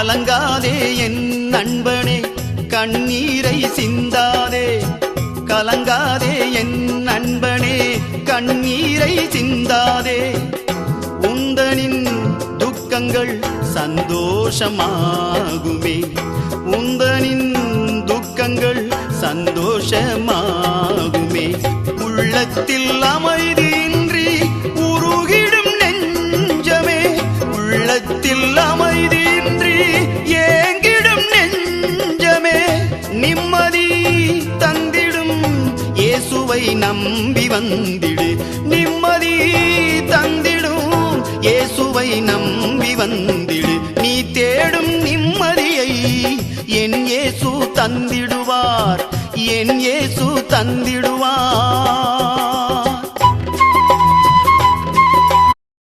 கலங்காதே என் நண்பனே, கண்ணீரை சிந்தாதே. கலங்காதே என் நண்பனே, கண்ணீரை சிந்தாதே. உந்தனின் துக்கங்கள் சந்தோஷமாகுமே, உந்தனின் துக்கங்கள் சந்தோஷமாகுமே. உள்ளத்தில் அமைதியின்றி உருகிடும் நெஞ்சமே, உள்ளத்தில் அமைதியின்றி ஏங்கிடும் நெஞ்சமே, நிம்மதி தந்திடும் இயேசுவை நம்பி வந்திடு. நிம்மதி தந்திடும் இயேசுவை நம்பி வந்திடு. நீ தேடும் நிம்மதியை என் இயேசு தந்திடுவார், என் இயேசு தந்திடுவார்.